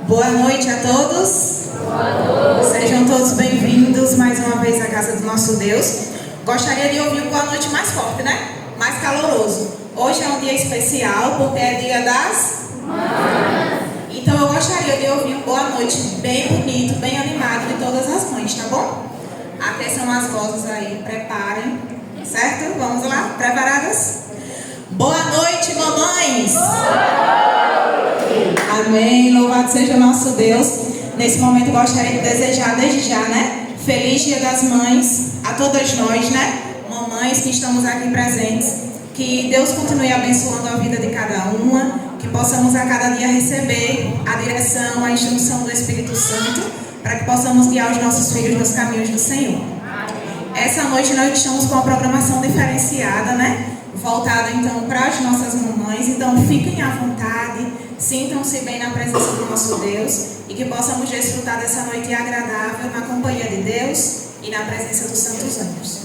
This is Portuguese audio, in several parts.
Boa noite a todos. Boa noite. Sejam todos bem-vindos mais uma vez à casa do nosso Deus. Gostaria de ouvir um boa noite mais forte, né? Mais caloroso. Hoje é um dia especial porque é dia das mães. Então eu gostaria de ouvir um boa noite bem bonito, bem animado de todas as mães, tá bom? Aqueçam as vozes aí, preparem, certo? Vamos lá? Preparadas? Boa noite, mamães! Amém, louvado seja o nosso Deus. Nesse momento eu gostaria de desejar desde já, né? Feliz Dia das Mães a todas nós, né? Mamães que estamos aqui presentes. Que Deus continue abençoando a vida de cada uma. Que possamos a cada dia receber a direção, a instrução do Espírito Santo. Para que possamos guiar os nossos filhos nos caminhos do Senhor. Essa noite nós estamos com uma programação diferenciada, né? Voltada então para as nossas mamães. Então fiquem à vontade. Sintam-se bem na presença do nosso Deus e que possamos desfrutar dessa noite agradável na companhia de Deus e na presença dos santos anjos.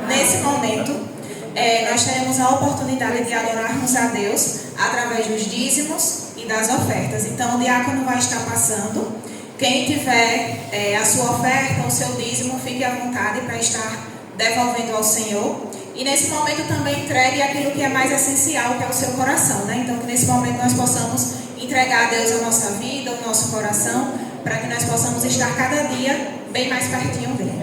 Nesse momento, nós teremos a oportunidade de adorarmos a Deus através dos dízimos e das ofertas. Então, o diácono vai estar passando. Quem tiver a sua oferta, o seu dízimo, fique à vontade para estar devolvendo ao Senhor. E nesse momento também entregue aquilo que é mais essencial, que é o seu coração, né? Então que nesse momento nós possamos entregar a Deus a nossa vida, o nosso coração, para que nós possamos estar cada dia bem mais pertinho dele.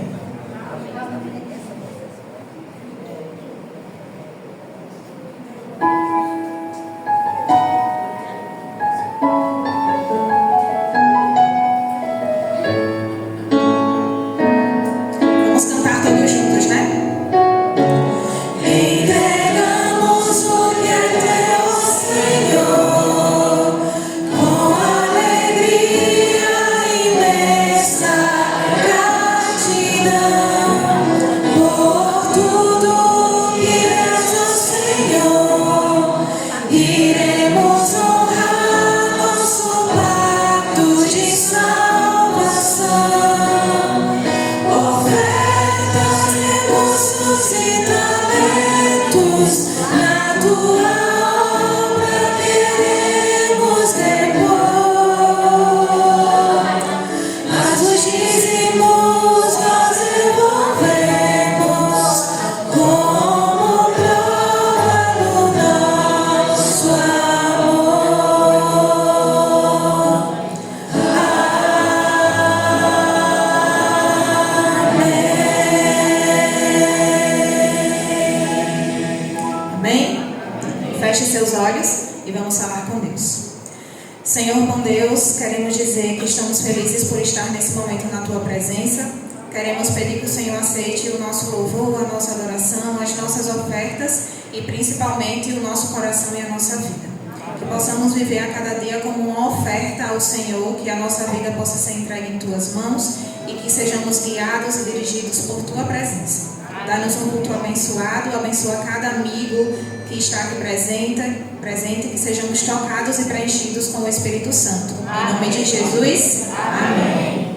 Senhor, bom Deus, queremos dizer que estamos felizes por estar nesse momento na Tua presença. Queremos pedir que o Senhor aceite o nosso louvor, a nossa adoração, as nossas ofertas e principalmente o nosso coração e a nossa vida. Que possamos viver a cada dia como uma oferta ao Senhor, que a nossa vida possa ser entregue em Tuas mãos e que sejamos guiados e dirigidos por Tua presença. Dá-nos um culto abençoado, abençoa cada amigo que está aqui presente, que sejamos tocados e preenchidos com o Espírito Santo. Em nome de Jesus, amém.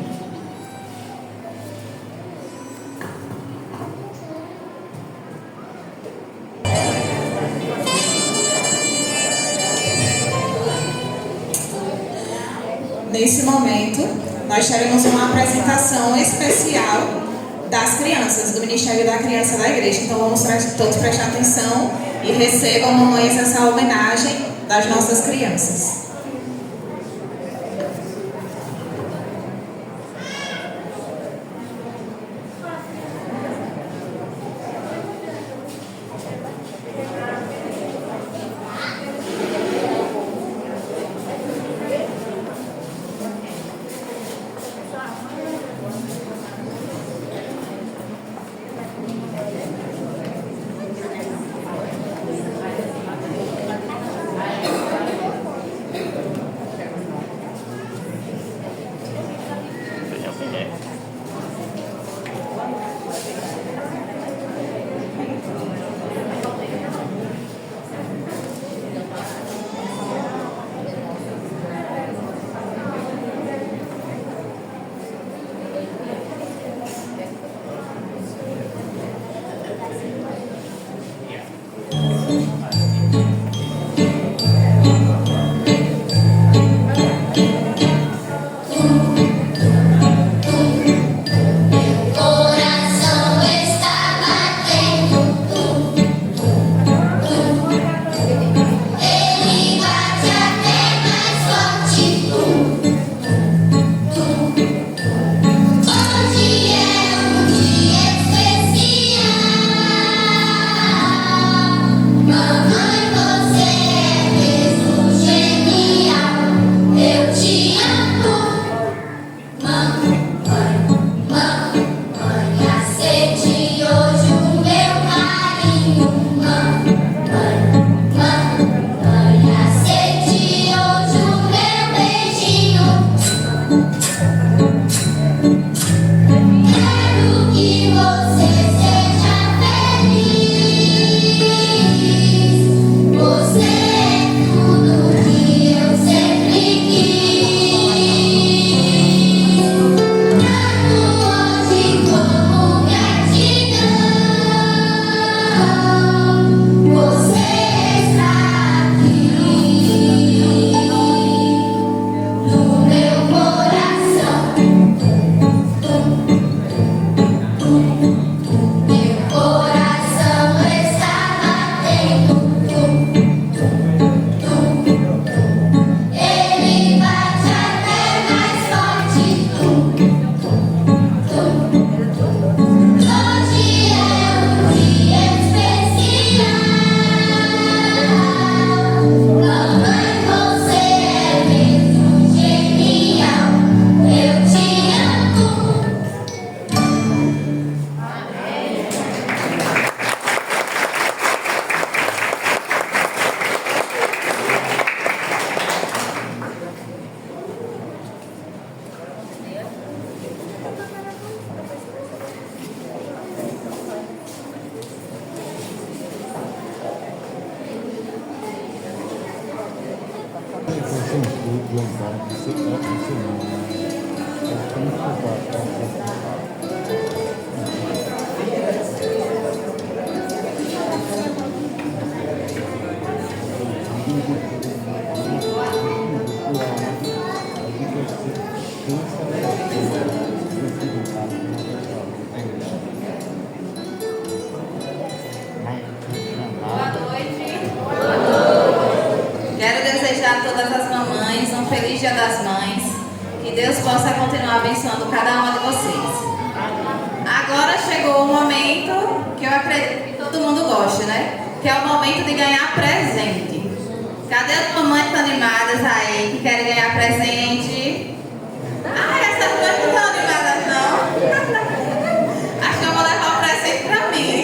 Nesse momento, nós teremos uma apresentação especial das crianças, do Ministério da Criança da Igreja. Então vamos todos prestar atenção e recebam, mamães, essa homenagem das nossas crianças. Boa noite. Quero desejar a todas as mamães um feliz Dia das Mães. Que Deus possa continuar abençoando cada uma de vocês. Agora chegou o momento que eu acredito que todo mundo gosta, né? Que é o momento de ganhar presente. Cadê as mamães animadas aí que querem ganhar presente? Ah, essas mães não estão animadas não. Acho que eu vou levar o presente pra mim.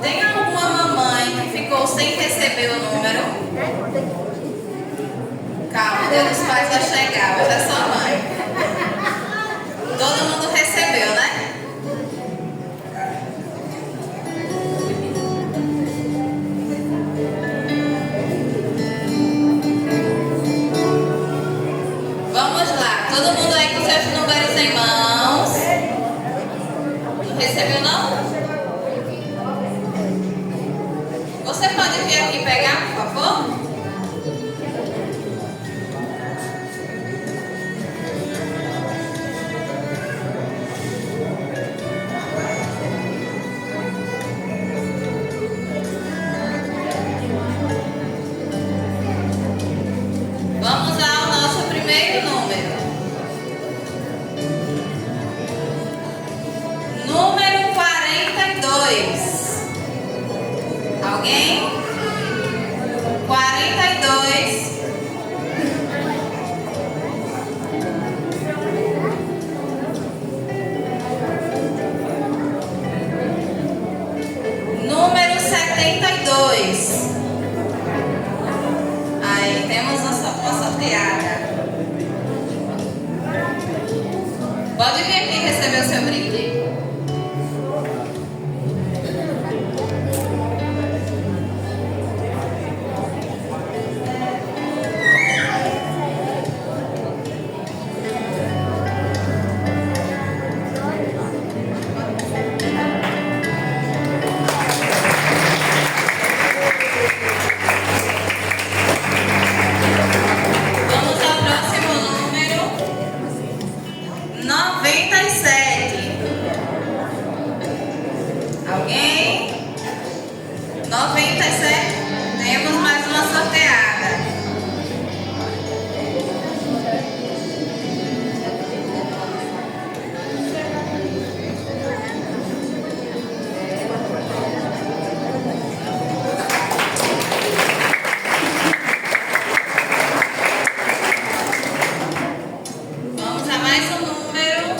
Tem alguma mamãe que ficou sem receber o número? Calma, Deus dos pais vai chegar, hoje é sua mãe. Todo mundo recebeu, né? Vamos lá, todo mundo aí com seus números em mãos. Não recebeu não? Você pode vir aqui pegar, por favor? Vamos ao nosso primeiro número. Número 42. Alguém? 42. Número 72. Aí, temos uma sorteada. Pode vir aqui receber o seu brinde. Vamos ao próximo número. 97. Alguém? 97. Temos mais uma sorteada. Vamos a mais um número.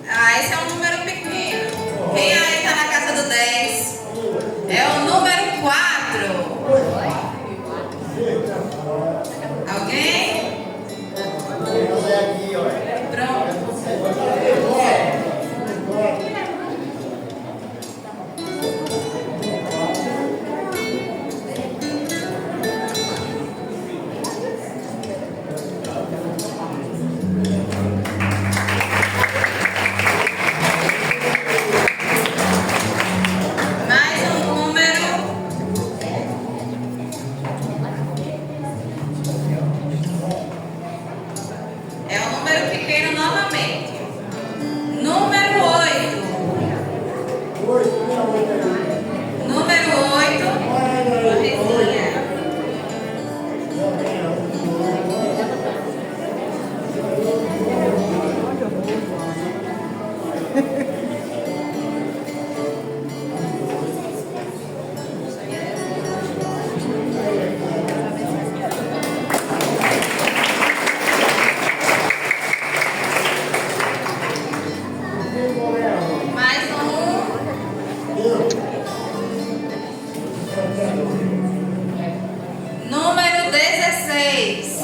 Ah, esse é um número pequeno. Quem aí está na casa do 10? É o número 4. Alguém? Pronto. Mais um número. É um número pequeno novamente. Número 8. Número 8. Rezinha. Mais um. Número 16.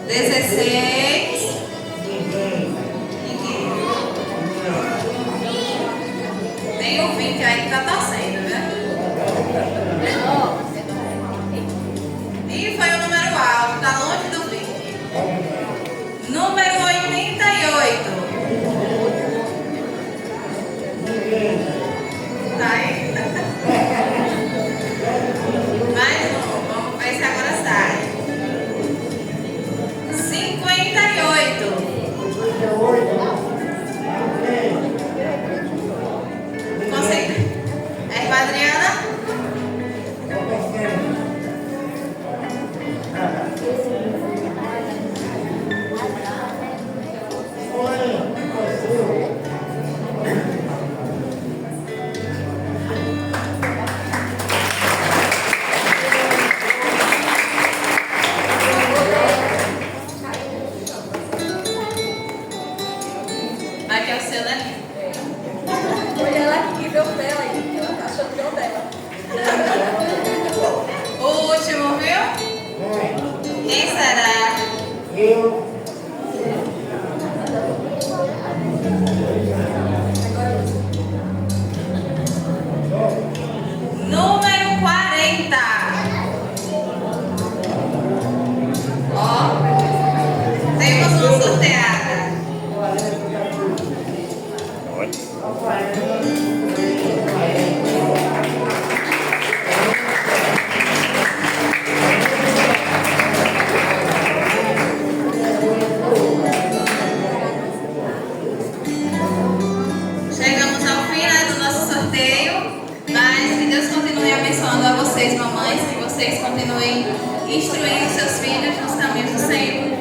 16. Ninguém. Tem o 20 aí que tá torcendo, né? E foi o número alto, tá longe do 20. Número 88. Tá aí? Mais um, vamos ver se agora sai. 58. Consegue? É com a Adriana? Aqui é o seu, né? Foi ela que deu dela aí, ela achou que deu dela. O último, viu? Quem será? Eu. Número 40. Ó, temos uma sorteada. Chegamos ao fim, né, do nosso sorteio, mas que Deus continue abençoando a vocês, mamães, que vocês continuem instruindo seus filhos nos caminhos do Senhor.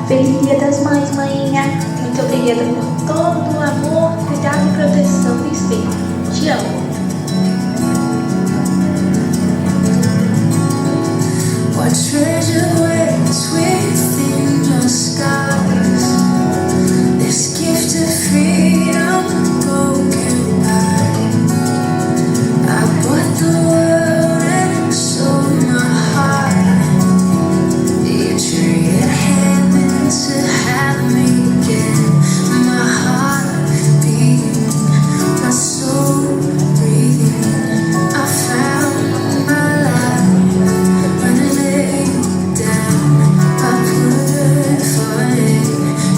Feliz Dia das Mães, mainha. Muito obrigada por todo o amor, cuidado e proteção do Espírito. Te amo. What treasure waits within your skies? This gift of freedom, broken by. I bought the world and sold my heart. You treated heaven to have me again. My heart beating, my soul breathing. I found my life when I lay down. I put falling,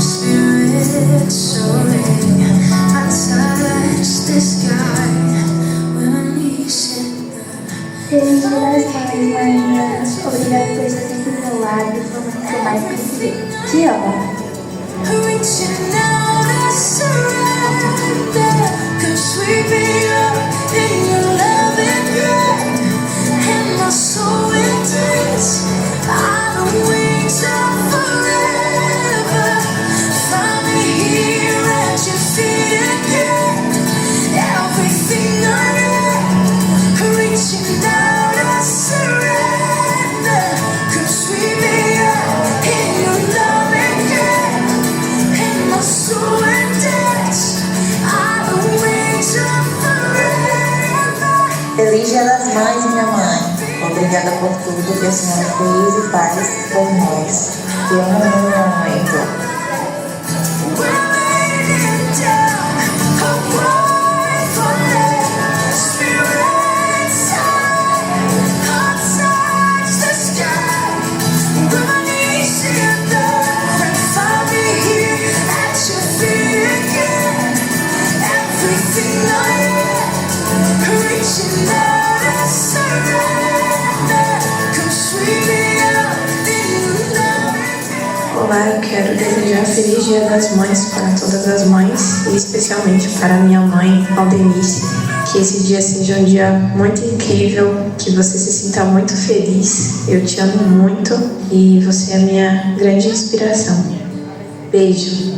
spirit soaring. I touched the sky when my knees hit the Feliz Dia das Mães, mainha. Obrigada por estar sempre do meu lado. Foi muito que eu mais precisei. Te amo. reaching out to surrender. Come sweep me up in your loving breath, and my soul will dance on the wings of forever. Find me here at your feet again. Everything I am, reaching out to surrender. Come sweep me up in your loving breath, and my soul will dance on the wings of forever. Feliz Dia das Mães, minha mãe. Obrigada por tudo que a senhora fez e faz por nós. Te amo muito. We're laying down a white flag. reaching out and surrender. Come sweep me up in love. Olá, eu quero desejar feliz Dia das Mães para todas as mães e especialmente para minha mãe, Aldenice. Que esse dia seja um dia muito incrível, que você se sinta muito feliz. Eu te amo muito e você é a minha grande inspiração. Beijo.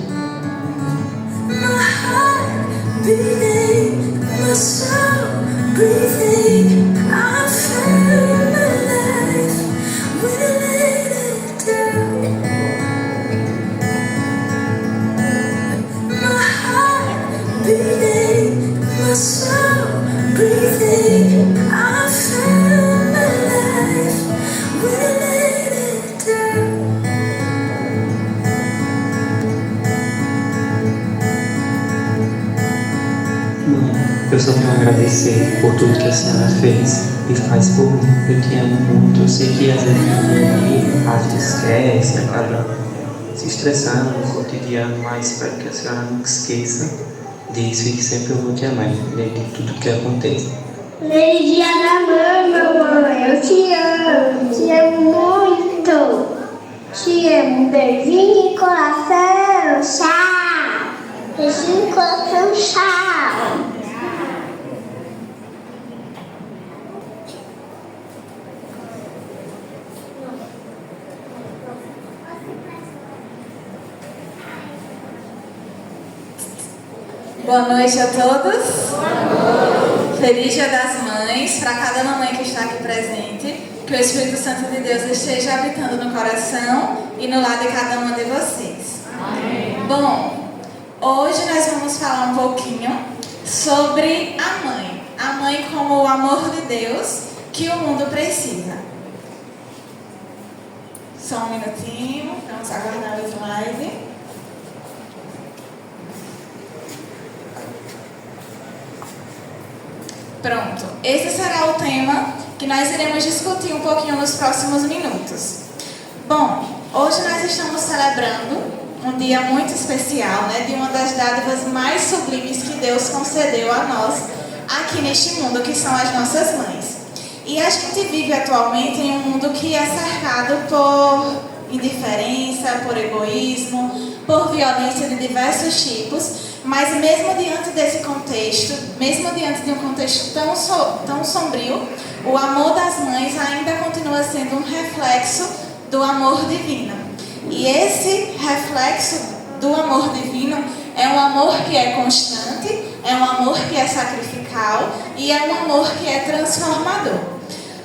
My heart beating, my soul breathing. I'm feeling alive when I let it down. My heart beating, my soul breathing. I'm feeling alive when I let it down. Mãe, eu só tenho a agradecer por tudo que a senhora fez e faz por mim. Eu te amo muito. Eu sei que às vezes a gente esquece, acaba se estressando no cotidiano, mas espero que a senhora nunca esqueça disso e que sempre eu vou te amar, independente de tudo que aconteça. Feliz Dia da Mãe, mamãe. Eu te amo muito. Te amo, beijinho de coração, tchau. Beijinho de coração, tchau. Boa noite a todos. Feliz Dia das Mães para cada mamãe que está aqui presente. Que o Espírito Santo de Deus esteja habitando no coração e no lar de cada uma de vocês. Amém. Bom, hoje nós vamos falar um pouquinho sobre a mãe. A mãe como o amor de Deus que o mundo precisa. Só um minutinho, vamos aguardar o slide. Pronto, esse será o tema que nós iremos discutir um pouquinho nos próximos minutos. Bom, hoje nós estamos celebrando um dia muito especial, de uma das dádivas mais sublimes que Deus concedeu a nós aqui neste mundo, que são as nossas mães. E a gente vive atualmente em um mundo que é cercado por indiferença, por egoísmo, por violência de diversos tipos. Mas mesmo diante desse contexto, mesmo diante de um contexto tão sombrio, o amor das mães ainda continua sendo um reflexo do amor divino. E esse reflexo do amor divino é um amor que é constante, é um amor que é sacrificial e é um amor que é transformador.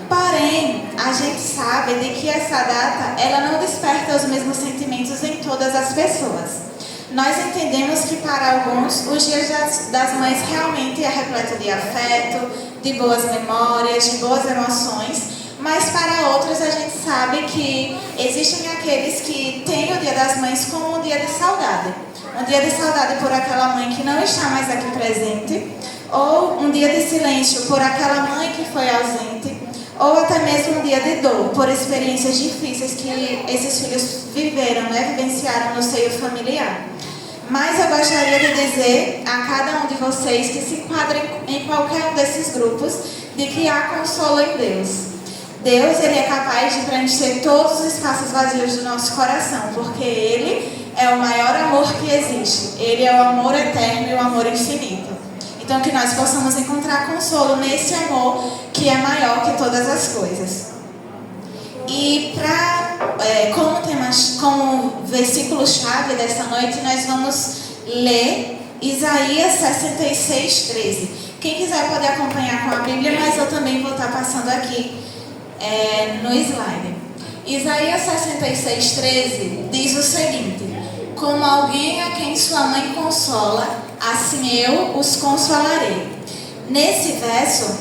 Porém, a gente sabe de que essa data ela não desperta os mesmos sentimentos em todas as pessoas. Nós entendemos que para alguns os dias das mães realmente é repleto de afeto, de boas memórias, de boas emoções, mas para outros a gente sabe que existem aqueles que têm o Dia das Mães como um dia de saudade. Um dia de saudade por aquela mãe que não está mais aqui presente, ou um dia de silêncio por aquela mãe que foi ausente, ou até mesmo um dia de dor por experiências difíceis que esses filhos vivenciaram no seio familiar. Mas eu gostaria de dizer a cada um de vocês que se enquadrem em qualquer um desses grupos de que há consolo em Deus. Deus, Ele é capaz de preencher todos os espaços vazios do nosso coração, porque Ele é o maior amor que existe. Ele é o amor eterno e o amor infinito. Então que nós possamos encontrar consolo nesse amor que é maior que todas as coisas. E como versículo-chave dessa noite, nós vamos ler Isaías 66:13. Quem quiser pode acompanhar com a Bíblia, mas eu também vou estar passando aqui no slide. Isaías 66:13 diz o seguinte: como alguém a quem sua mãe consola, assim eu os consolarei. Nesse verso,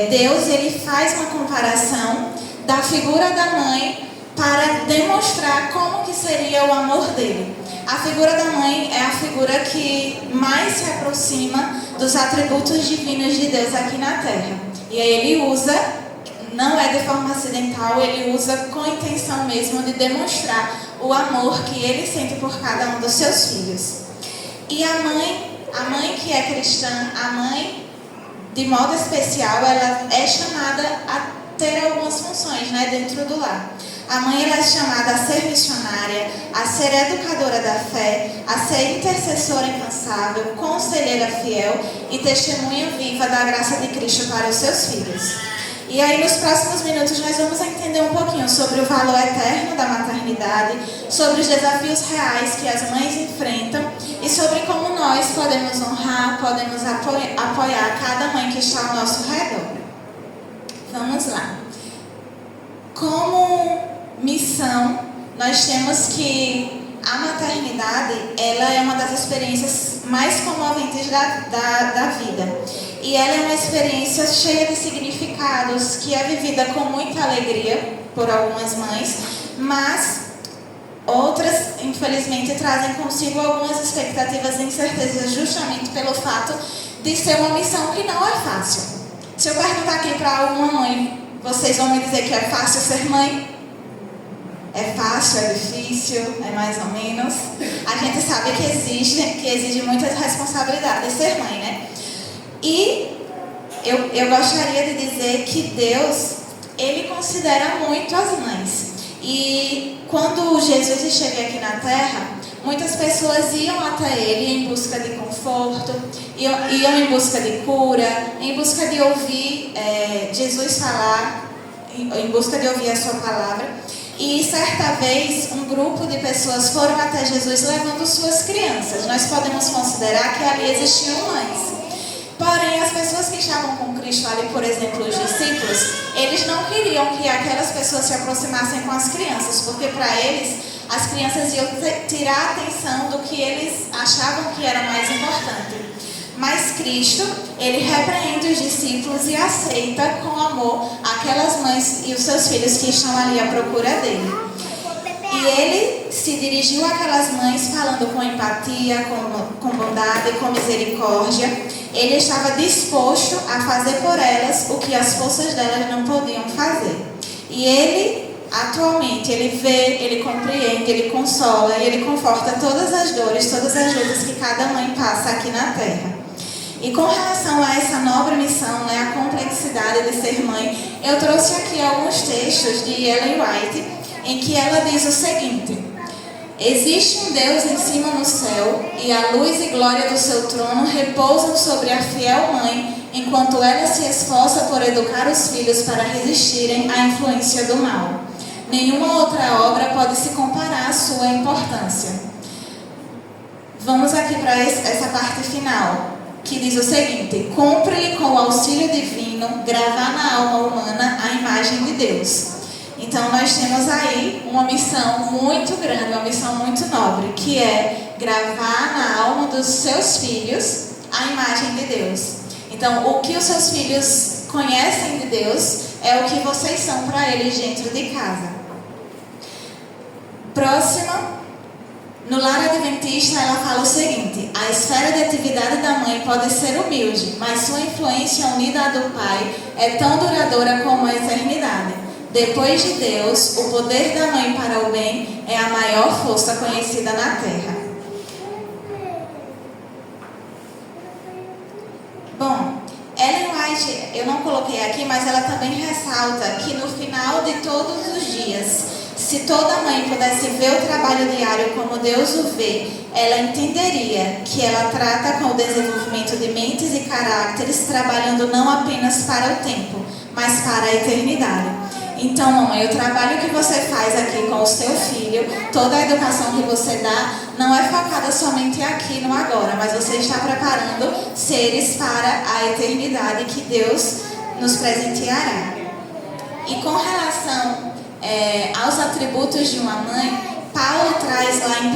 Deus ele faz uma comparação da figura da mãe para demonstrar como que seria o amor dele. A figura da mãe é a figura que mais se aproxima dos atributos divinos de Deus aqui na Terra. E aí ele usa, não é de forma acidental, ele usa com intenção mesmo de demonstrar o amor que ele sente por cada um dos seus filhos. E a mãe que é cristã, a mãe de modo especial, ela é chamada a ter algumas funções, né, dentro do lar. A mãe ela é chamada a ser missionária, a ser educadora da fé, a ser intercessora incansável, conselheira fiel e testemunha viva da graça de Cristo para os seus filhos. E aí, nos próximos minutos, nós vamos entender um pouquinho sobre o valor eterno da maternidade, sobre os desafios reais que as mães enfrentam e sobre como nós podemos honrar, podemos apoiar cada mãe que está ao nosso redor. Vamos lá. Como missão, nós temos que a maternidade, ela é uma das experiências mais comoventes da vida. E ela é uma experiência cheia de significados, que é vivida com muita alegria por algumas mães, mas outras, infelizmente, trazem consigo algumas expectativas e incertezas justamente pelo fato de ser uma missão que não é fácil. Se eu perguntar aqui para alguma mãe, vocês vão me dizer que é fácil ser mãe? É fácil, é difícil, é mais ou menos. A gente sabe que exige muitas responsabilidades ser mãe, né? E eu gostaria de dizer que Deus, Ele considera muito as mães. E quando Jesus esteve aqui na Terra, muitas pessoas iam até Ele em busca de conforto, iam em busca de cura, em busca de ouvir Jesus falar, em busca de ouvir a sua palavra. E certa vez, um grupo de pessoas foram até Jesus levando suas crianças. Nós podemos considerar que ali existiam mães. Porém, as pessoas que estavam com Cristo ali, por exemplo, os discípulos, eles não queriam que aquelas pessoas se aproximassem com as crianças, porque para eles, as crianças iam tirar a atenção do que eles achavam que era mais importante. Mas Cristo, Ele repreende os discípulos e aceita com amor aquelas mães e os seus filhos que estão ali à procura dele. E Ele se dirigiu àquelas mães falando com empatia, com bondade, com misericórdia. Ele estava disposto a fazer por elas o que as forças delas não podiam fazer. E Ele, atualmente, Ele vê, Ele compreende, Ele consola e Ele conforta todas as dores, todas as lutas que cada mãe passa aqui na Terra. E com relação a essa nobre missão, né, a complexidade de ser mãe, eu trouxe aqui alguns textos de Ellen White, em que ela diz o seguinte: existe um Deus em cima no céu, e a luz e glória do seu trono repousam sobre a fiel mãe, enquanto ela se esforça por educar os filhos para resistirem à influência do mal. Nenhuma outra obra pode se comparar à sua importância. Vamos aqui para essa parte final, que diz o seguinte: cumpre-lhe com o auxílio divino gravar na alma humana a imagem de Deus. Então nós temos aí uma missão muito grande, uma missão muito nobre, que é gravar na alma dos seus filhos a imagem de Deus. Então o que os seus filhos conhecem de Deus é o que vocês são para eles dentro de casa. Próxima. No lar adventista, ela fala o seguinte: a esfera de atividade da mãe pode ser humilde, mas sua influência unida à do pai é tão duradoura como a eternidade. Depois de Deus, o poder da mãe para o bem é a maior força conhecida na terra. Bom, Ellen White, eu não coloquei aqui, mas ela também ressalta que no final de todos os dias, se toda mãe pudesse ver o trabalho diário como Deus o vê, ela entenderia que ela trata com o desenvolvimento de mentes e caracteres, trabalhando não apenas para o tempo, mas para a eternidade. Então, mamãe, o trabalho que você faz aqui com o seu filho, toda a educação que você dá, não é focada somente aqui no agora, mas você está preparando seres para a eternidade que Deus nos presenteará. E com relação aos atributos de uma mãe, Paulo traz lá em 1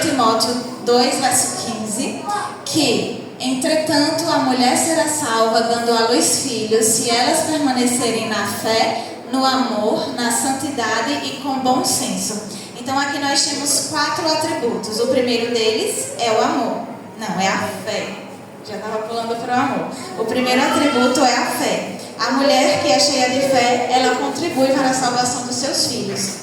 Timóteo 2, verso 15, que, entretanto, a mulher será salva dando à luz filhos, se elas permanecerem na fé, no amor, na santidade e com bom senso. Então aqui nós temos 4 atributos. O primeiro deles é o amor. Não, é a fé. Já estava pulando para o amor. O primeiro atributo é a fé. A mulher que é cheia de fé, ela contribui para a salvação dos seus filhos.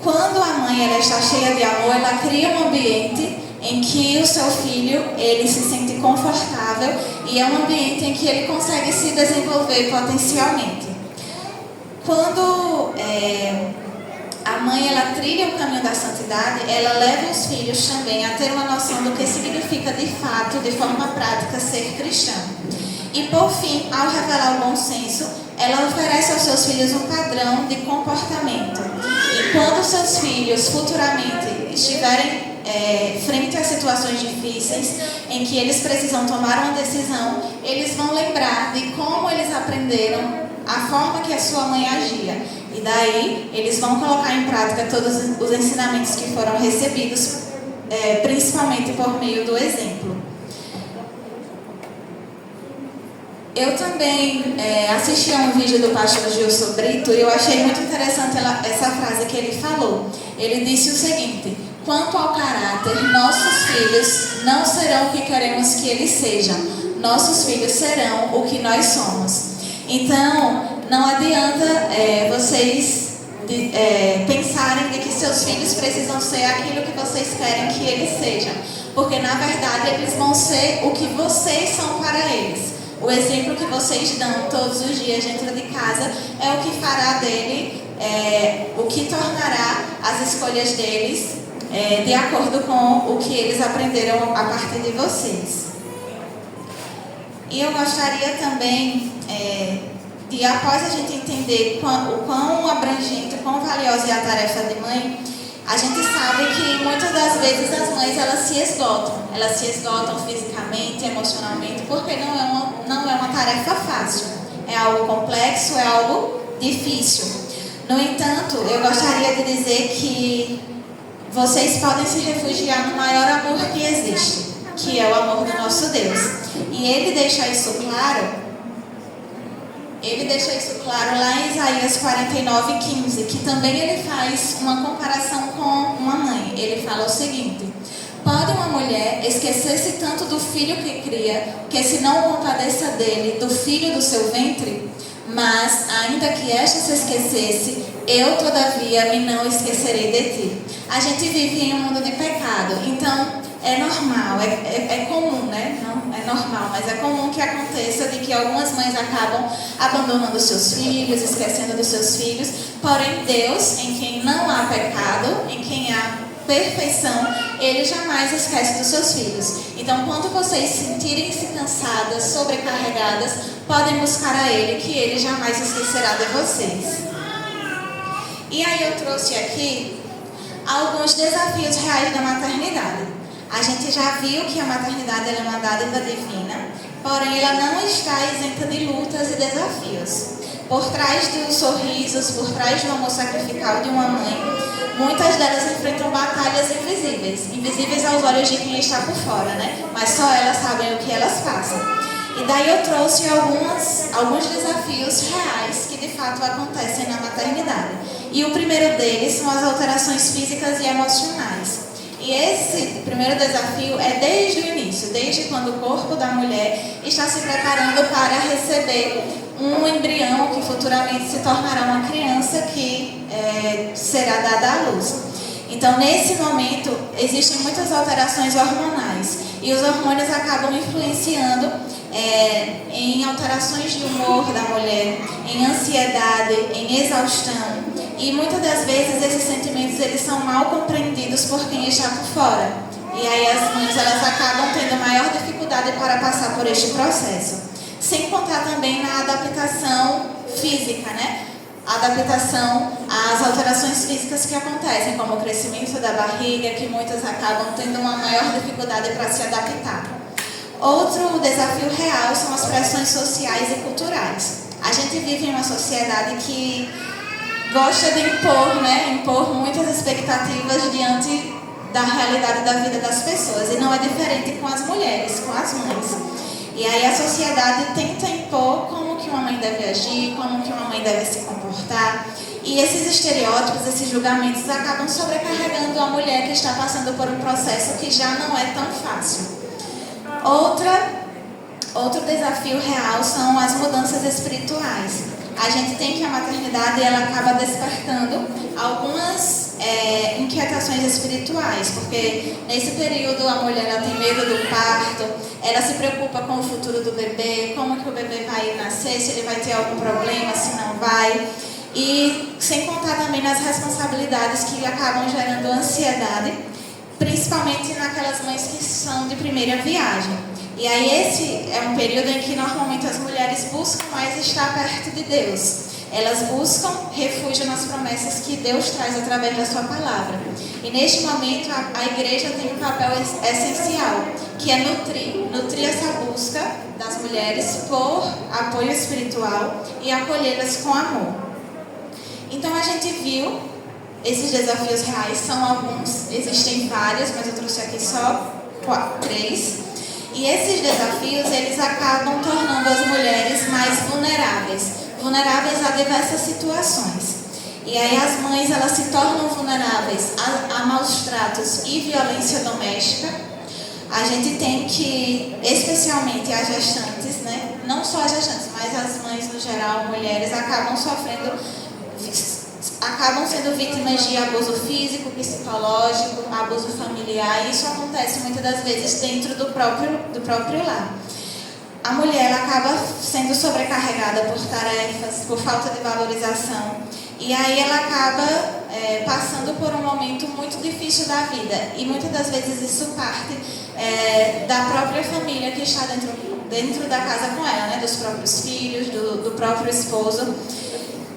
Quando a mãe ela está cheia de amor, ela cria um ambiente em que o seu filho ele se sente confortável e é um ambiente em que ele consegue se desenvolver potencialmente. Quando a mãe ela trilha o caminho da santidade, ela leva os filhos também a ter uma noção do que significa de fato, de forma prática, ser cristão. E por fim, ao revelar o bom senso, ela oferece aos seus filhos um padrão de comportamento. E quando seus filhos futuramente estiverem frente a situações difíceis, em que eles precisam tomar uma decisão, eles vão lembrar de como eles aprenderam a forma que a sua mãe agia. E daí, eles vão colocar em prática todos os ensinamentos que foram recebidos, principalmente por meio do exemplo. Eu também assisti a um vídeo do pastor Gilson Brito e eu achei muito interessante essa frase que ele falou. Ele disse o seguinte: quanto ao caráter, nossos filhos não serão o que queremos que eles sejam. Nossos filhos serão o que nós somos. Então, não adianta vocês pensarem de que seus filhos precisam ser aquilo que vocês querem que eles sejam. Porque, na verdade, eles vão ser o que vocês são para eles. O exemplo que vocês dão todos os dias dentro de casa é o que fará dele, o que tornará as escolhas deles de acordo com o que eles aprenderam a partir de vocês. E eu gostaria também de, após a gente entender o quão abrangente, o quão valiosa é a tarefa de mãe, a gente sabe que muitas das vezes as mães elas se esgotam fisicamente, emocionalmente, porque não é uma tarefa fácil, é algo complexo, é algo difícil. No entanto, eu gostaria de dizer que vocês podem se refugiar no maior amor que existe, que é o amor do nosso Deus. E Ele deixa isso claro lá em Isaías 49:15, que também ele faz uma comparação com uma mãe. Ele fala o seguinte: pode uma mulher esquecer-se tanto do filho que cria, que se não compadeça dele, do filho do seu ventre? Mas, ainda que esta se esquecesse, eu todavia me não esquecerei de ti. A gente vive em um mundo de pecado, então é normal, é comum, né? Não é normal, mas é comum que aconteça de que algumas mães acabam abandonando seus filhos, esquecendo dos seus filhos. Porém, Deus, em quem não há pecado, em quem há perfeição, Ele jamais esquece dos seus filhos. Então, quando vocês sentirem-se cansadas, sobrecarregadas, podem buscar a Ele, que Ele jamais esquecerá de vocês. E aí eu trouxe aqui alguns desafios reais da maternidade. A gente já viu que a maternidade é uma dádiva divina, porém ela não está isenta de lutas e desafios. Por trás dos sorrisos, por trás do amor sacrificial de uma mãe, muitas delas enfrentam batalhas invisíveis aos olhos de quem está por fora, né? Mas só elas sabem o que elas passam. E daí eu trouxe alguns desafios reais que de fato acontecem na maternidade. E o primeiro deles são as alterações físicas e emocionais. E esse primeiro desafio é desde o início, desde quando o corpo da mulher está se preparando para receber um embrião que futuramente se tornará uma criança que será dada à luz. Então, nesse momento, existem muitas alterações hormonais e os hormônios acabam influenciando em alterações de humor da mulher, em ansiedade, em exaustão. E muitas das vezes esses sentimentos eles são mal compreendidos por quem está por fora. E aí as mães elas acabam tendo maior dificuldade para passar por este processo. Sem contar também na adaptação física, né? A adaptação às alterações físicas que acontecem, como o crescimento da barriga, que muitas acabam tendo uma maior dificuldade para se adaptar. Outro desafio real são as pressões sociais e culturais. A gente vive em uma sociedade que gosta de impor muitas expectativas diante da realidade da vida das pessoas. E não é diferente com as mulheres, com as mães. E aí a sociedade tenta impor como que uma mãe deve agir, como que uma mãe deve se comportar. E esses estereótipos, esses julgamentos acabam sobrecarregando a mulher que está passando por um processo que já não é tão fácil. Outro desafio real são as mudanças espirituais. A gente tem que a maternidade ela acaba despertando algumas inquietações espirituais, porque nesse período a mulher ela tem medo do parto, ela se preocupa com o futuro do bebê, como que o bebê vai nascer, se ele vai ter algum problema, se não vai. E sem contar também nas responsabilidades que acabam gerando ansiedade, principalmente naquelas mães que são de primeira viagem. E aí esse é um período em que normalmente as mulheres buscam mais estar perto de Deus. Elas buscam refúgio nas promessas que Deus traz através da sua palavra. E neste momento a igreja tem um papel essencial, que é nutrir essa busca das mulheres por apoio espiritual e acolhê-las com amor. Então a gente viu esses desafios reais, são alguns, existem vários, mas eu trouxe aqui só 3. E esses desafios, eles acabam tornando as mulheres mais vulneráveis a diversas situações. E aí as mães, elas se tornam vulneráveis a maus tratos e violência doméstica. A gente tem que, especialmente as gestantes, né? Não só as gestantes, mas as mães no geral, mulheres, acabam sendo vítimas de abuso físico, psicológico, abuso familiar, e isso acontece muitas das vezes dentro do próprio lar. A mulher ela acaba sendo sobrecarregada por tarefas, por falta de valorização, e aí ela acaba passando por um momento muito difícil da vida, e muitas das vezes isso parte da própria família que está dentro da casa com ela, né? Dos próprios filhos, do próprio esposo.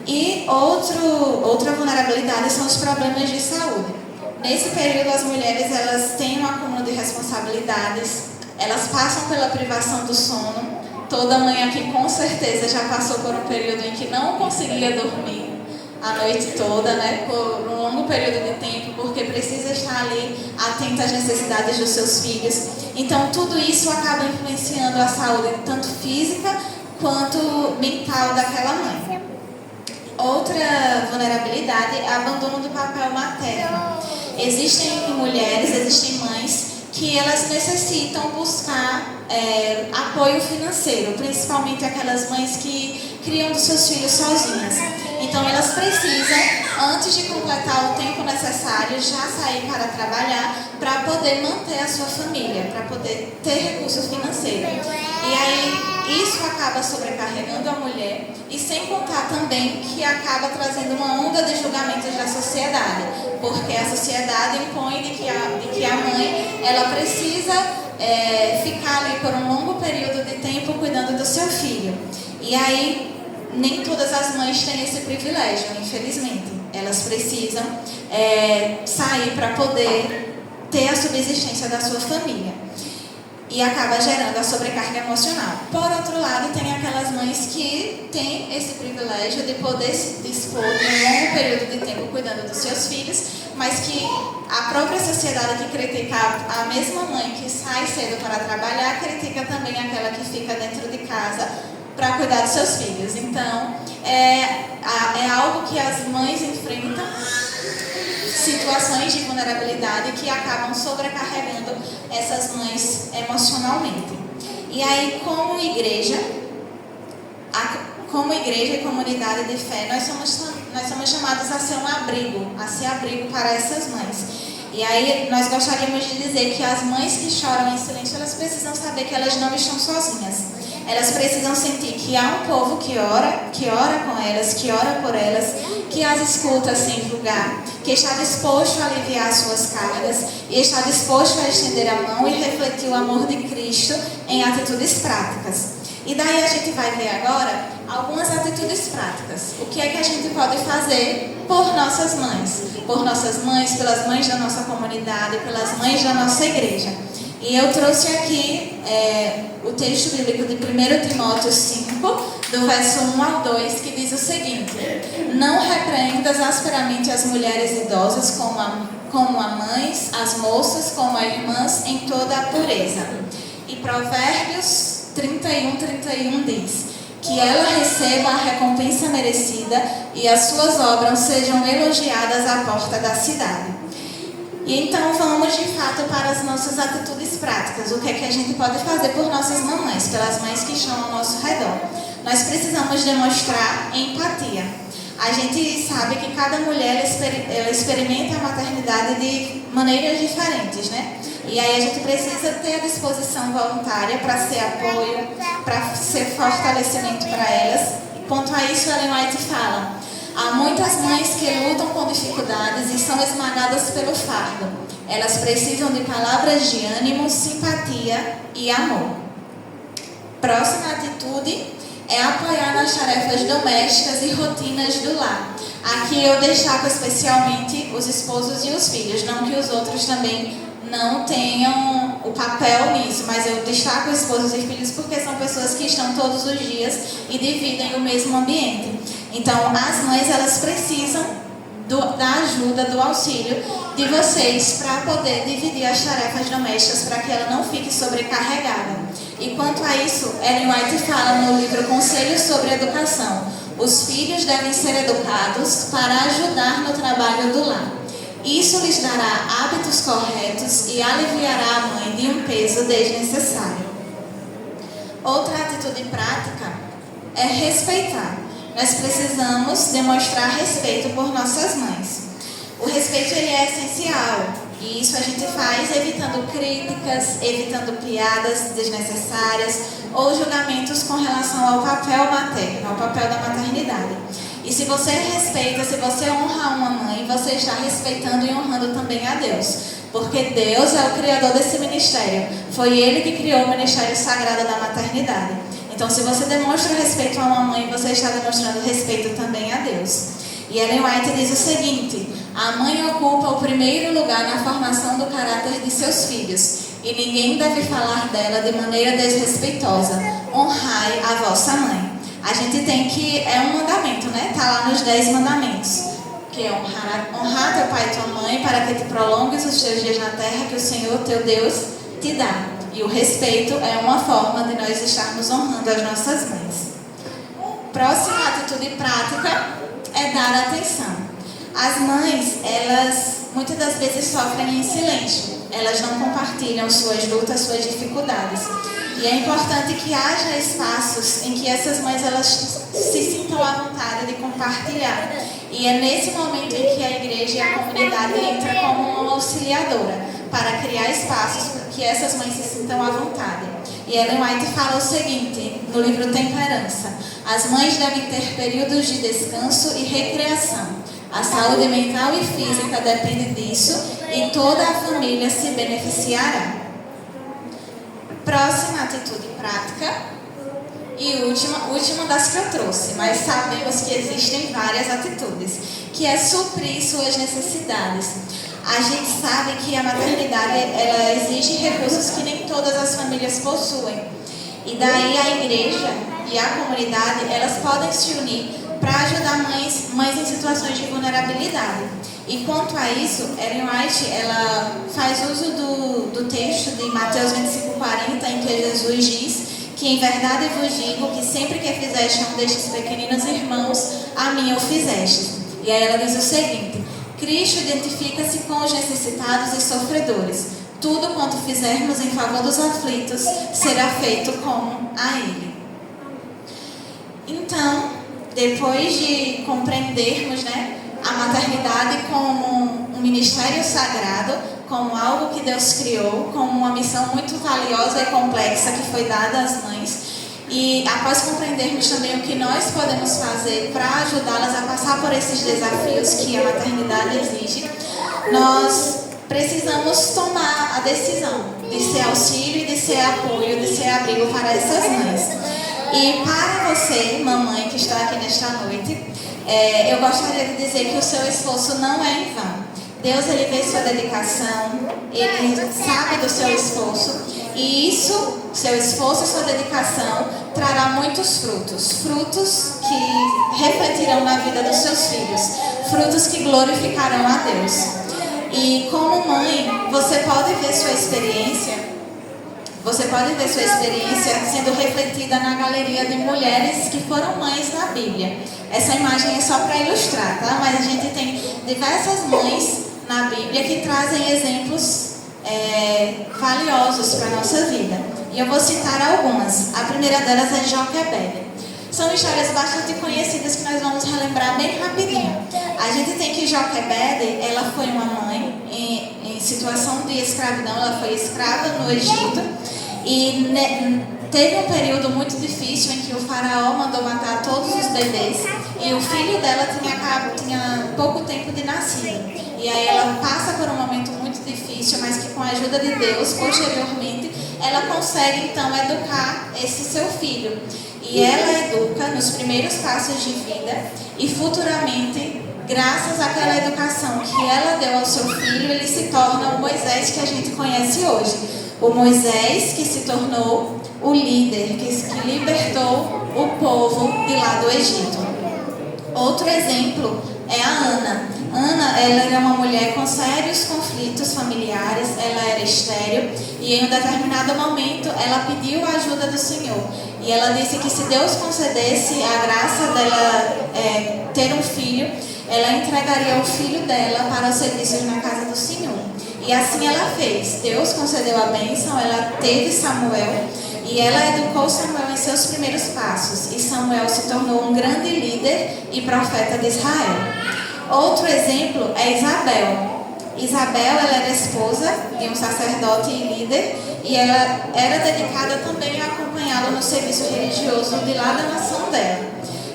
E outra vulnerabilidade são os problemas de saúde. Nesse período, as mulheres elas têm um acúmulo de responsabilidades, elas passam pela privação do sono. Toda mãe aqui com certeza já passou por um período em que não conseguia dormir a noite toda, né, por um longo período de tempo, porque precisa estar ali atenta às necessidades dos seus filhos. Então, tudo isso acaba influenciando a saúde, tanto física quanto mental daquela mãe. Outra vulnerabilidade é o abandono do papel materno. Existem mulheres, existem mães que elas necessitam buscar apoio financeiro, principalmente aquelas mães que criam dos seus filhos sozinhas. Então elas precisam, antes de completar o tempo necessário, já sair para trabalhar para poder manter a sua família, para poder ter recurso financeiro. E aí isso acaba sobrecarregando a mulher, e sem contar também que acaba trazendo uma onda de julgamentos da sociedade, porque a sociedade impõe de que a mãe ela precisa ficar ali por um longo período de tempo cuidando do seu filho. E aí nem todas as mães têm esse privilégio, infelizmente. Elas precisam sair para poder ter a subsistência da sua família. E acaba gerando a sobrecarga emocional. Por outro lado, tem aquelas mães que têm esse privilégio de poder se dispor de um longo período de tempo cuidando dos seus filhos, mas que a própria sociedade que critica a mesma mãe que sai cedo para trabalhar, critica também aquela que fica dentro de casa para cuidar dos seus filhos. Então, é algo que as mães enfrentam, situações de vulnerabilidade que acabam sobrecarregando essas mães emocionalmente. E aí, como igreja e comunidade de fé, nós somos chamados a ser um abrigo, para essas mães. E aí nós gostaríamos de dizer que as mães que choram em silêncio, elas precisam saber que elas não estão sozinhas. Elas precisam sentir que há um povo que ora com elas, que ora por elas, que as escuta sem julgar, que está disposto a aliviar as suas cargas e está disposto a estender a mão e refletir o amor de Cristo em atitudes práticas. E daí a gente vai ver agora algumas atitudes práticas. O que é que a gente pode fazer por nossas mães, pelas mães da nossa comunidade, pelas mães da nossa igreja. E eu trouxe aqui o texto bíblico de 1 Timóteo 5, do verso 1 ao 2, que diz o seguinte: não repreendas asperamente as mulheres idosas como a mães, as moças, como a irmãs, em toda a pureza. E Provérbios 31 diz: que ela receba a recompensa merecida e as suas obras sejam elogiadas à porta da cidade. E então vamos de fato para as nossas atitudes práticas. O que é que a gente pode fazer por nossas mamães, pelas mães que estão ao nosso redor? Nós precisamos demonstrar empatia. A gente sabe que cada mulher ela experimenta a maternidade de maneiras diferentes, né? E aí a gente precisa ter a disposição voluntária para ser apoio, para ser fortalecimento para elas. E quanto a isso, Ellen White fala: há muitas mães que lutam com dificuldades e são esmagadas pelo fardo. Elas precisam de palavras de ânimo, simpatia e amor. Próxima atitude é apoiar nas tarefas domésticas e rotinas do lar. Aqui eu destaco especialmente os esposos e os filhos, não que os outros também não tenham o papel nisso, mas eu destaco os esposos e filhos porque são pessoas que estão todos os dias e dividem o mesmo ambiente. Então, as mães, elas precisam da ajuda, do auxílio de vocês para poder dividir as tarefas domésticas, para que ela não fique sobrecarregada. E quanto a isso, Ellen White fala no livro Conselhos sobre Educação: os filhos devem ser educados para ajudar no trabalho do lar. Isso lhes dará hábitos corretos e aliviará a mãe de um peso desnecessário. Outra atitude prática é respeitar. Nós precisamos demonstrar respeito por nossas mães. O respeito ele é essencial, e isso a gente faz evitando críticas, evitando piadas desnecessárias ou julgamentos com relação ao papel materno, ao papel da maternidade. E se você respeita, se você honra uma mãe, você está respeitando e honrando também a Deus. Porque Deus é o criador desse ministério. Foi Ele que criou o ministério sagrado da maternidade. Então, se você demonstra respeito a uma mãe, você está demonstrando respeito também a Deus. E Ellen White diz o seguinte: a mãe ocupa o primeiro lugar na formação do caráter de seus filhos. E ninguém deve falar dela de maneira desrespeitosa. Honrai a vossa mãe. A gente tem que, é um mandamento, né? Está lá nos 10 mandamentos. Que é honrar teu pai e tua mãe para que te prolongues os teus dias na terra que o Senhor teu Deus te dá. E o respeito é uma forma de nós estarmos honrando as nossas mães. Próxima atitude prática é dar atenção. As mães, elas muitas das vezes sofrem em silêncio. Elas não compartilham suas lutas, suas dificuldades. E é importante que haja espaços em que essas mães elas se sintam à vontade de compartilhar. E é nesse momento em que a igreja e a comunidade entra como uma auxiliadora para criar espaços para que essas mães se sintam à vontade. E Ellen White fala o seguinte, no livro Temperança: as mães devem ter períodos de descanso e recreação. A saúde mental e física depende disso e toda a família se beneficiará. Próxima atitude prática e última das que eu trouxe, mas sabemos que existem várias atitudes, que é suprir suas necessidades. A gente sabe que a maternidade ela exige recursos que nem todas as famílias possuem. E daí a igreja e a comunidade, elas podem se unir para ajudar mães em situações de vulnerabilidade. E quanto a isso, Ellen White ela faz uso do texto de Mateus 25:40, em que Jesus diz que em verdade vos digo que sempre que fizeste um destes pequeninos irmãos, a mim o fizeste. E aí ela diz o seguinte: Cristo identifica-se com os necessitados e sofredores. Tudo quanto fizermos em favor dos aflitos será feito como a Ele. Então, depois de compreendermos, a maternidade como um ministério sagrado, como algo que Deus criou, como uma missão muito valiosa e complexa que foi dada às mães, e após compreendermos também o que nós podemos fazer para ajudá-las a passar por esses desafios que a maternidade exige, nós precisamos tomar a decisão de ser auxílio, de ser apoio, de ser abrigo para essas mães. E para você, mamãe que está aqui nesta noite, eu gostaria de dizer que o seu esforço não é em vão. Deus, Ele vê sua dedicação, Ele sabe do seu esforço, e isso, seu esforço e sua dedicação, trará muitos frutos. Frutos que refletirão na vida dos seus filhos, frutos que glorificarão a Deus. E como mãe, você pode ver sua experiência sendo refletida na galeria de mulheres que foram mães na Bíblia. Essa imagem é só para ilustrar, tá? Mas a gente tem diversas mães na Bíblia que trazem exemplos valiosos para a nossa vida. E eu vou citar algumas. A primeira delas é Joquebede. São histórias bastante conhecidas que nós vamos relembrar bem rapidinho. A gente tem que Joquebede, ela foi uma mãe em situação de escravidão, ela foi escrava no Egito e teve um período muito difícil em que o faraó mandou matar todos os bebês e o filho dela tinha pouco tempo de nascido. E aí ela passa por um momento muito difícil, mas que com a ajuda de Deus, posteriormente, ela consegue então educar esse seu filho. E ela educa nos primeiros passos de vida e futuramente, graças àquela educação que ela deu ao seu filho, ele se torna o Moisés que a gente conhece hoje. O Moisés que se tornou o líder, que libertou o povo de lá do Egito. Outro exemplo é a Ana. Ana, ela era uma mulher com sérios conflitos familiares, ela era estéril e em um determinado momento ela pediu a ajuda do Senhor. E ela disse que se Deus concedesse a graça dela ter um filho, ela entregaria o filho dela para os serviços na casa do Senhor. E assim ela fez. Deus concedeu a bênção, ela teve Samuel e ela educou Samuel em seus primeiros passos. E Samuel se tornou um grande líder e profeta de Israel. Outro exemplo é Isabel. Isabel, ela era esposa de um sacerdote e líder e ela era dedicada também a acompanhá-lo no serviço religioso de lá da nação dela.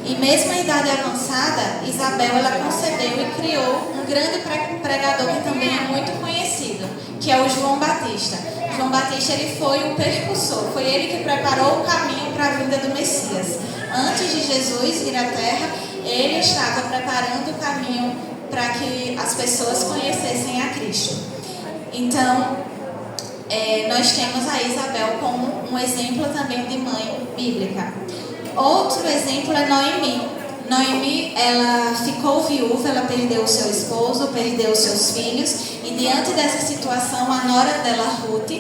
E mesmo em idade avançada, Isabel ela concebeu e criou um grande pregador que também é muito conhecido, que é o João Batista. João Batista ele foi o percussor, foi ele que preparou o caminho para a vinda do Messias. Antes de Jesus vir à Terra, ele estava preparando o caminho para que as pessoas conhecessem a Cristo. Então, nós temos a Isabel como um exemplo também de mãe bíblica. Outro exemplo é Noemi. Noemi, ela ficou viúva, ela perdeu o seu esposo, perdeu os seus filhos e diante dessa situação, a nora dela, Ruth,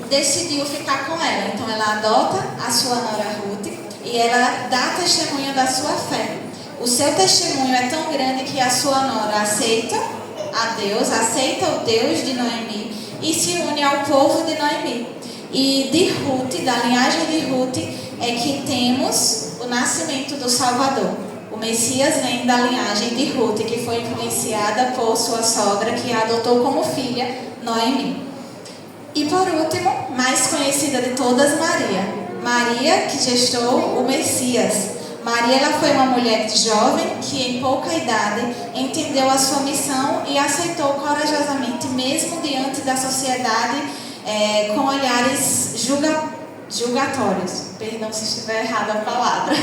decidiu ficar com ela. Então, ela adota a sua nora Ruth e ela dá testemunho da sua fé. O seu testemunho é tão grande que a sua nora aceita a Deus, aceita o Deus de Noemi e se une ao povo de Noemi. E de Ruth, da linhagem de Ruth, é que temos o nascimento do Salvador. O Messias vem da linhagem de Ruth, que foi influenciada por sua sogra, que a adotou como filha, Noemi. E por último, mais conhecida de todas, Maria. Maria que gestou o Messias. Maria ela foi uma mulher jovem que em pouca idade entendeu a sua missão e aceitou corajosamente, mesmo diante da sociedade, com olhares julgatórios. Perdão se estiver errada a palavra.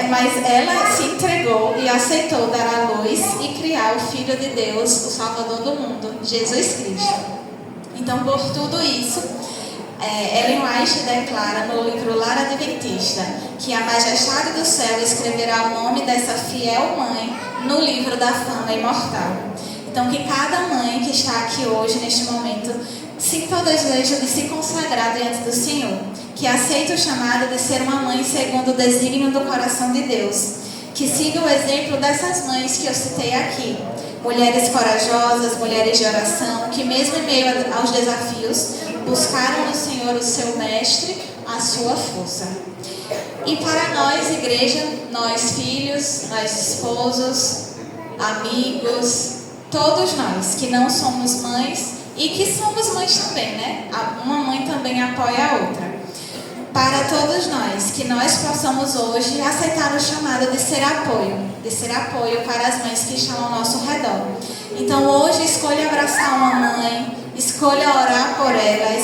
Mas ela se entregou e aceitou dar à luz e criar o Filho de Deus, o Salvador do mundo, Jesus Cristo. Então, por tudo isso, Ellen White declara no livro Lar Adventista que a majestade do céu escreverá o nome dessa fiel mãe no livro da fama imortal. Então, que cada mãe que está aqui hoje, neste momento, sinta o desejo de se consagrar diante do Senhor, que aceite o chamado de ser uma mãe segundo o desígnio do coração de Deus, que siga o exemplo dessas mães que eu citei aqui, mulheres corajosas, mulheres de oração, que mesmo em meio aos desafios, buscaram no Senhor o seu mestre, a sua força. E para nós, igreja, nós filhos, nós esposos, amigos, todos nós que não somos mães e que somos mães também, né? Uma mãe também apoia a outra. Para todos nós, que nós possamos hoje aceitar o chamado de ser apoio para as mães que estão ao nosso redor. Então hoje escolha abraçar uma mãe, escolha orar por ela,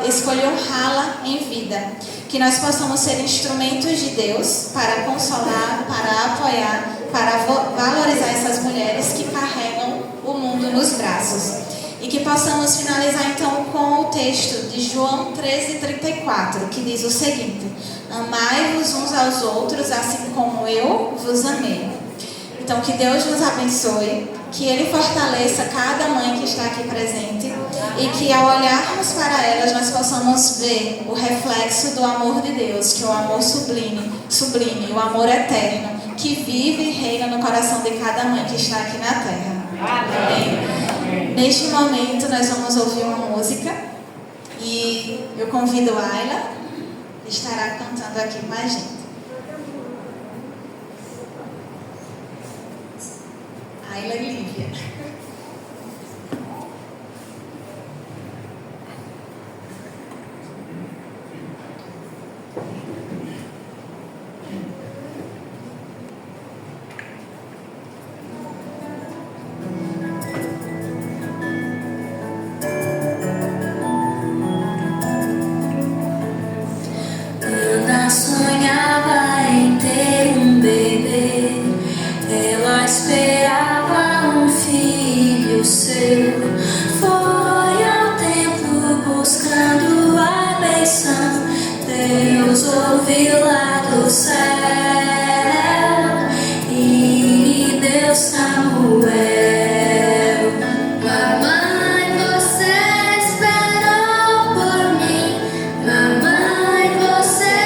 escolha honrá-la em vida. Que nós possamos ser instrumentos de Deus para consolar, para apoiar, para valorizar essas mulheres que carregam o mundo nos braços. E que possamos finalizar então com o texto de João 13:34, que diz o seguinte: amai-vos uns aos outros assim como eu vos amei. Então que Deus nos abençoe, que Ele fortaleça cada mãe que está aqui presente e que ao olharmos para elas nós possamos ver o reflexo do amor de Deus, que é o amor sublime, o amor eterno, que vive e reina no coração de cada mãe que está aqui na terra. Amém? Neste momento nós vamos ouvir uma música e eu convido a Ayla, que estará cantando aqui com a gente. Ana sonhava em ter um bebê, ela esperava um filho seu. Foi ao templo buscando a benção, Deus ouviu lá do céu e lhe deu Samuel. Mamãe, você esperou por mim. Mamãe, você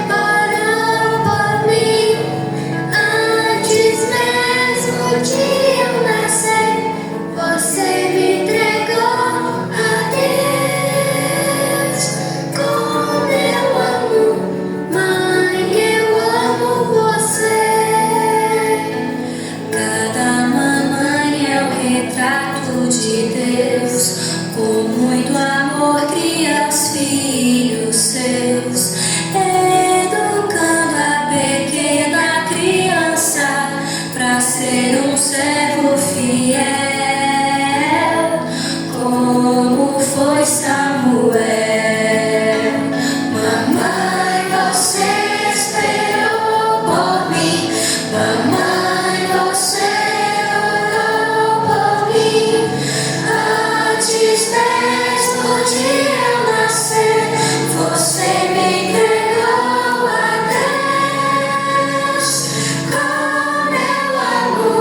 orou por mim. Antes mesmo de eu nascer, você me entregou a Deus. Como eu amo, mãe, eu amo você. Cada mamãe é o retrato de Deus, com muito amor cria os filhos seus, educando a pequena criança pra ser um servo fiel, como foi Samuel. Mamãe, você esperou por mim. Mamãe, você orou por mim. Antes mesmo de eu nascer, você me entregou a Deus. Como eu amo,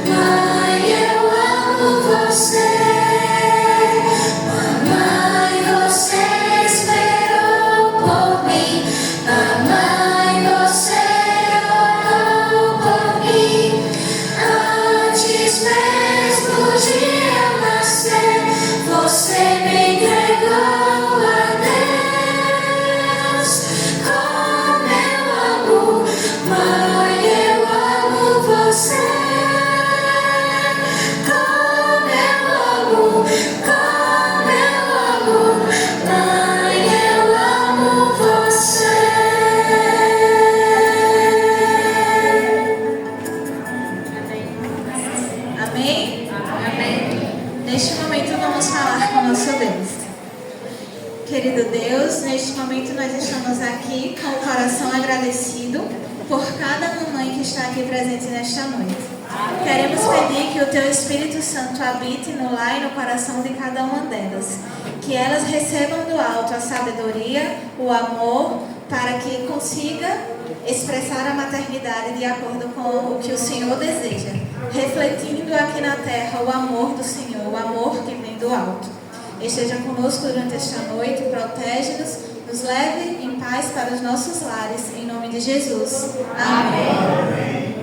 mãe, eu amo você. Mamãe, você esperou por mim. Mamãe, você orou por mim. Antes mesmo de eu nascer, você me entregou a Deus. Como eu amo, mãe, eu amo você. Como eu amo, mãe, eu amo você. Amém? Amém. Neste momento vamos falar com o nosso Deus. Querido Deus, neste momento nós estamos aqui com o coração agradecido por cada mamãe que está aqui presente nesta noite. Queremos pedir que o Teu Espírito Santo habite no lar e no coração de cada uma delas. Que elas recebam do alto a sabedoria, o amor, para que consiga expressar a maternidade de acordo com o que o Senhor deseja, refletindo aqui na terra o amor do Senhor, o amor que vem do alto. Esteja conosco durante esta noite, protege-nos, nos leve em paz para os nossos lares, em nome de Jesus. Amém.